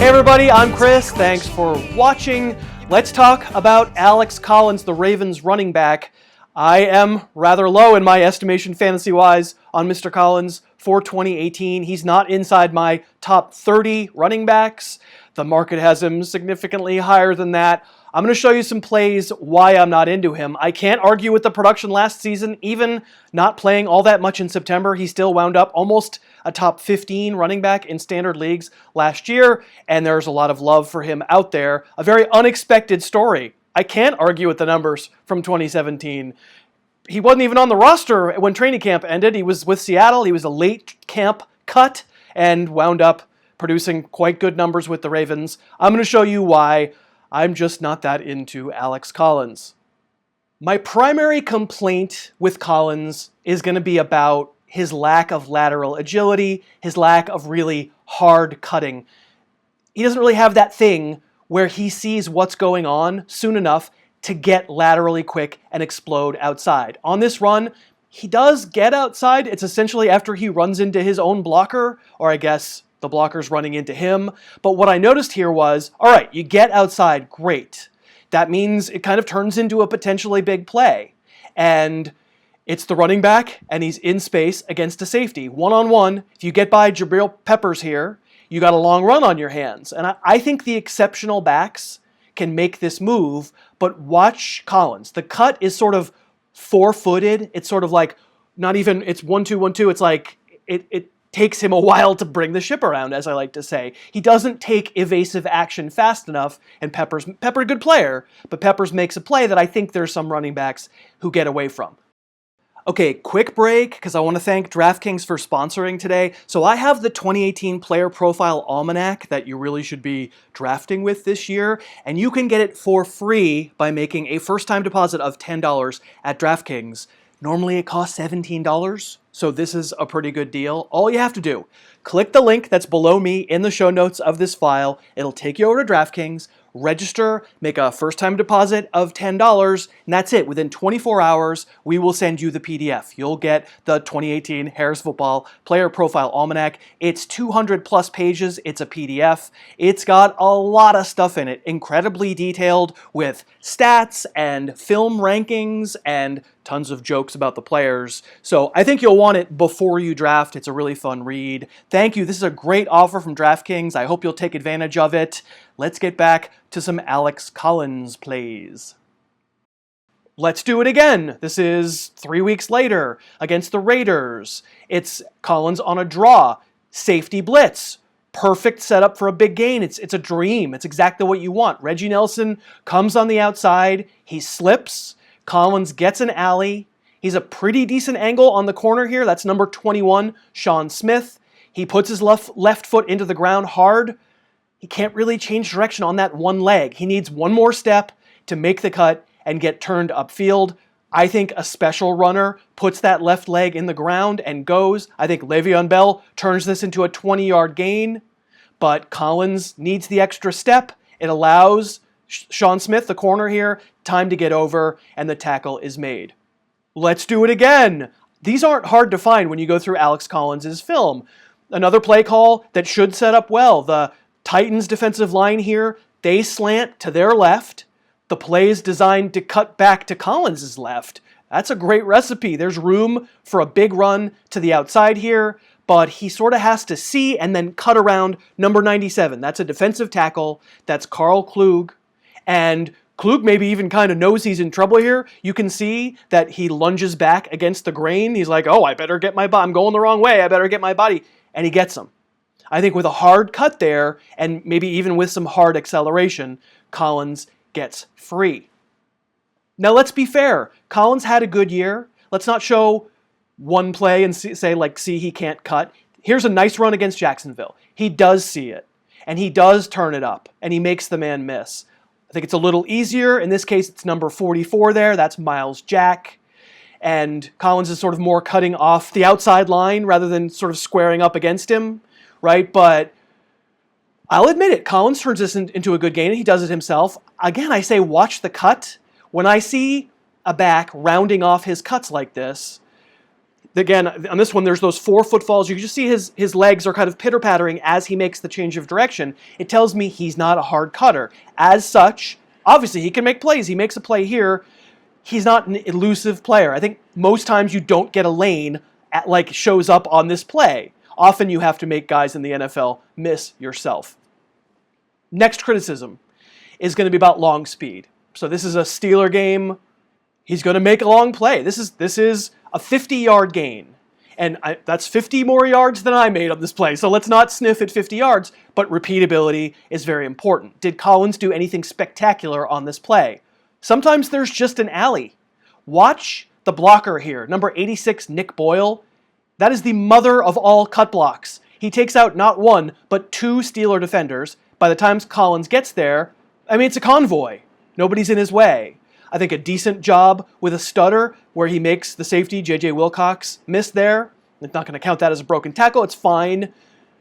Hey everybody, I'm Chris. Thanks for watching. Let's talk about Alex Collins, the Ravens running back. I am rather low in my estimation fantasy-wise on Mr. Collins for 2018. He's not inside my top 30 running backs. The market has him significantly higher than that. I'm going to show you some plays why I'm not into him. I can't argue with the production last season. Even not playing all that much in September, he still wound up almost a top 15 running back in standard leagues last year, and there's a lot of love for him out there. A very unexpected story. I can't argue with the numbers from 2017. He wasn't even on the roster when training camp ended. He was with Seattle. He was a late camp cut and wound up producing quite good numbers with the Ravens. I'm going to show you why I'm just not that into Alex Collins. My primary complaint with Collins is going to be about his lack of lateral agility, his lack of really hard cutting. He doesn't really have that thing where he sees what's going on soon enough to get laterally quick and explode outside. On this run, he does get outside. It's essentially after he runs into his own blocker, or I guess the blocker's running into him. But what I noticed here was, all right, you get outside, great. That means it kind of turns into a potentially big play. And it's the running back, and he's in space against a safety. One-on-one, if you get by Jabril Peppers here, you got a long run on your hands. And I think the exceptional backs can make this move, but watch Collins. The cut is sort of four-footed. It's sort of like, not even, it's 1-2, 1-2. It's like, it takes him a while to bring the ship around, as I like to say. He doesn't take evasive action fast enough, and Pepper, a good player, but Peppers makes a play that I think there's some running backs who get away from. Okay, quick break, because I want to thank DraftKings for sponsoring today. So I have the 2018 Player Profile Almanac that you really should be drafting with this year, and you can get it for free by making a first-time deposit of $10 at DraftKings. Normally it costs $17, so this is a pretty good deal. All you have to do, click the link that's below me in the show notes of this file. It'll take you over to DraftKings. Register, make a first-time deposit of $10, and that's it. Within 24 hours, we will send you the PDF. You'll get the 2018 Harris Football Player Profile Almanac. It's 200 plus pages. It's a PDF. It's got a lot of stuff in it, incredibly detailed with stats and film rankings and tons of jokes about the players. So I think you'll want it before you draft. It's a really fun read. Thank you. This is a great offer from DraftKings. I hope you'll take advantage of it. Let's get back to some Alex Collins plays. Let's do it again. This is 3 weeks later against the Raiders. It's Collins on a draw. Safety blitz. Perfect setup for a big gain. It's a dream. It's exactly what you want. Reggie Nelson comes on the outside. He slips. Collins gets an alley. He's a pretty decent angle on the corner here. That's number 21, Sean Smith. He puts his left foot into the ground hard. He can't really change direction on that one leg. He needs one more step to make the cut and get turned upfield. I think a special runner puts that left leg in the ground and goes. I think Le'Veon Bell turns this into a 20-yard gain, but Collins needs the extra step. It allows Sean Smith, the corner here, time to get over, and the tackle is made. Let's do it again. These aren't hard to find when you go through Alex Collins' film. Another play call that should set up well. The Titans defensive line here, they slant to their left. The play is designed to cut back to Collins' left. That's a great recipe. There's room for a big run to the outside here, but he sort of has to see and then cut around number 97. That's a defensive tackle. That's Carl Klug. And Klug maybe even kind of knows he's in trouble here. You can see that he lunges back against the grain. He's like, oh, I better get my body. I'm going the wrong way. I better get my body. And he gets him. I think with a hard cut there, and maybe even with some hard acceleration, Collins gets free. Now, let's be fair. Collins had a good year. Let's not show one play and say, like, see, he can't cut. Here's a nice run against Jacksonville. He does see it, and he does turn it up, and he makes the man miss. I think it's a little easier. In this case, it's number 44 there. That's Miles Jack. And Collins is sort of more cutting off the outside line rather than sort of squaring up against him, right? But I'll admit it, Collins turns this into a good gain, and he does it himself. Again, I say watch the cut. When I see a back rounding off his cuts like this, Again, on this one, there's those 4 footfalls. You can just see his legs are kind of pitter-pattering as he makes the change of direction. It tells me he's not a hard cutter. As such, obviously, he can make plays. He makes a play here. He's not an elusive player. I think most times you don't get a lane shows up on this play. Often you have to make guys in the NFL miss yourself. Next criticism is going to be about long speed. So this is a Steeler game. He's going to make a long play. This is a 50-yard gain. And that's 50 more yards than I made on this play. So let's not sniff at 50 yards, but repeatability is very important. Did Collins do anything spectacular on this play? Sometimes there's just an alley. Watch the blocker here, number 86, Nick Boyle. That is the mother of all cut blocks. He takes out not 1, but 2 Steeler defenders. By the time Collins gets there, it's a convoy. Nobody's in his way. I think a decent job with a stutter where he makes the safety, J.J. Wilcox, miss there. It's not going to count that as a broken tackle. It's fine.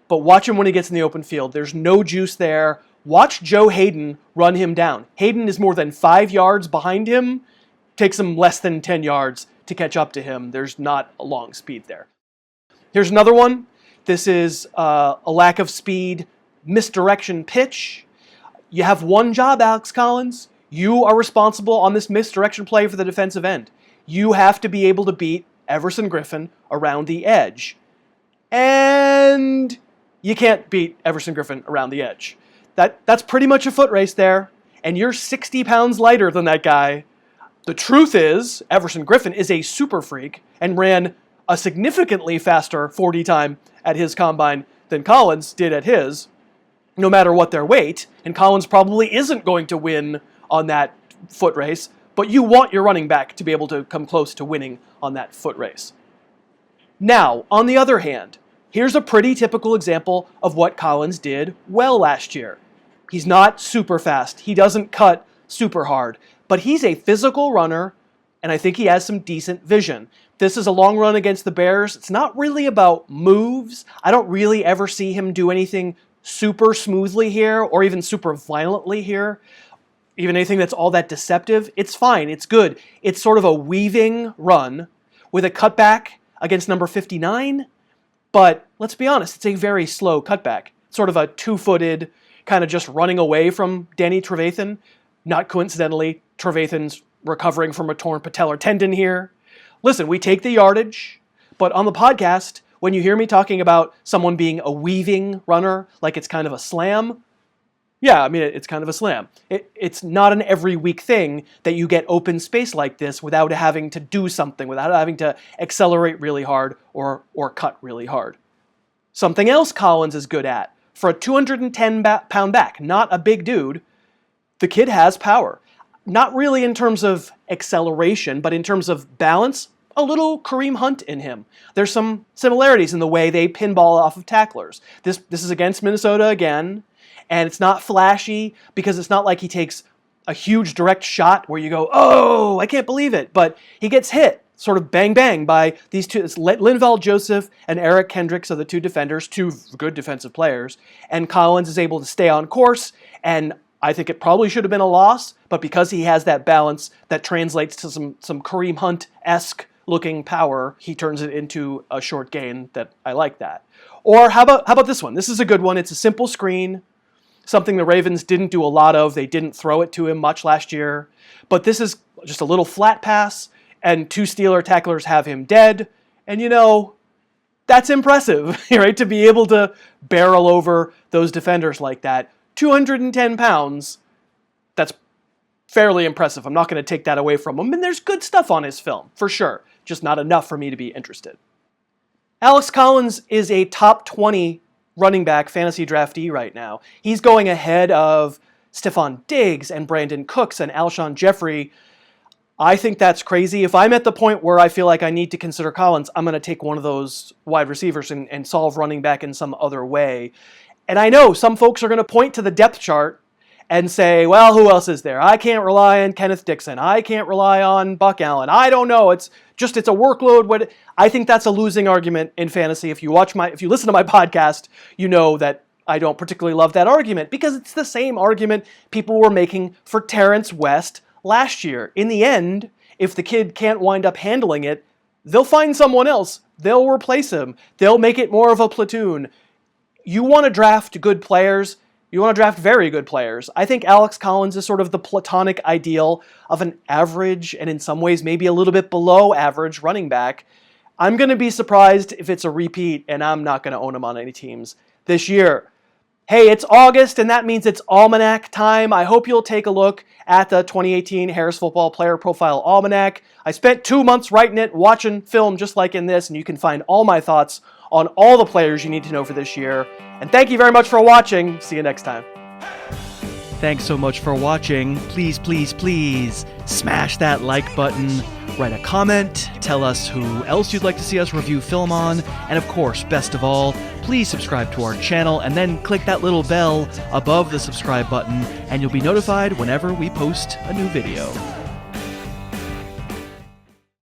But watch him when he gets in the open field. There's no juice there. Watch Joe Hayden run him down. Hayden is more than 5 yards behind him. Takes him less than 10 yards to catch up to him. There's not a long speed there. Here's another one. This is a lack of speed, misdirection pitch. You have one job, Alex Collins. You are responsible on this misdirection play for the defensive end. You have to be able to beat Everson Griffen around the edge. And you can't beat Everson Griffen around the edge. That's pretty much a foot race there. And you're 60 pounds lighter than that guy. The truth is, Everson Griffen is a super freak and ran a significantly faster 40 time at his combine than Collins did at his, no matter what their weight. And Collins probably isn't going to win on that foot race, but you want your running back to be able to come close to winning on that foot race. Now, on the other hand, here's a pretty typical example of what Collins did well last year. He's not super fast. He doesn't cut super hard, but he's a physical runner, and I think he has some decent vision. This is a long run against the Bears. It's not really about moves. I don't really ever see him do anything super smoothly here or even super violently here. Even anything that's all that deceptive, it's fine, it's good. It's sort of a weaving run with a cutback against number 59, but let's be honest, it's a very slow cutback. Sort of a 2-footed, kind of just running away from Danny Trevathan. Not coincidentally, Trevathan's recovering from a torn patellar tendon here. Listen, we take the yardage, but on the podcast, when you hear me talking about someone being a weaving runner, like it's kind of a slam, yeah, it's kind of a slam. It's not an every week thing that you get open space like this without having to do something, without having to accelerate really hard or cut really hard. Something else Collins is good at. For a 210-pound back, not a big dude, the kid has power. Not really in terms of acceleration, but in terms of balance, a little Kareem Hunt in him. There's some similarities in the way they pinball off of tacklers. This is against Minnesota again. And it's not flashy because it's not like he takes a huge direct shot where you go, oh, I can't believe it. But he gets hit, sort of bang, bang, by these two. It's Linval Joseph and Eric Kendricks are the two defenders, two good defensive players. And Collins is able to stay on course. And I think it probably should have been a loss. But because he has that balance that translates to some Kareem Hunt-esque looking power, he turns it into a short gain that I like that. Or how about this one? This is a good one. It's a simple screen. Something the Ravens didn't do a lot of. They didn't throw it to him much last year. But this is just a little flat pass, and 2 Steeler tacklers have him dead. And that's impressive, right? To be able to barrel over those defenders like that. 210 pounds, that's fairly impressive. I'm not going to take that away from him. And there's good stuff on his film, for sure. Just not enough for me to be interested. Alex Collins is a top 20 running back fantasy draftee right now. He's going ahead of Stephon Diggs and Brandon Cooks and Alshon Jeffrey. I think that's crazy. If I'm at the point where I feel like I need to consider Collins, I'm going to take one of those wide receivers and solve running back in some other way. And I know some folks are going to point to the depth chart and say, well, who else is there? I can't rely on Kenneth Dixon. I can't rely on Buck Allen. I don't know. It's a workload. I think that's a losing argument in fantasy. If you listen to my podcast, you know that I don't particularly love that argument because it's the same argument people were making for Terrance West last year. In the end, if the kid can't wind up handling it, they'll find someone else. They'll replace him. They'll make it more of a platoon. You want to draft good players. You want to draft very good players. I think Alex Collins is sort of the platonic ideal of an average and in some ways maybe a little bit below average running back. I'm going to be surprised if it's a repeat, and I'm not going to own him on any teams this year. Hey, it's August, and that means it's Almanac time. I hope you'll take a look at the 2018 Harris Football Player Profile Almanac. I spent 2 months writing it, watching film just like in this, and you can find all my thoughts on all the players you need to know for this year. And thank you very much for watching. See you next time. Thanks so much for watching. Please, please, please smash that like button, write a comment, tell us who else you'd like to see us review film on, and of course, best of all, please subscribe to our channel and then click that little bell above the subscribe button and you'll be notified whenever we post a new video.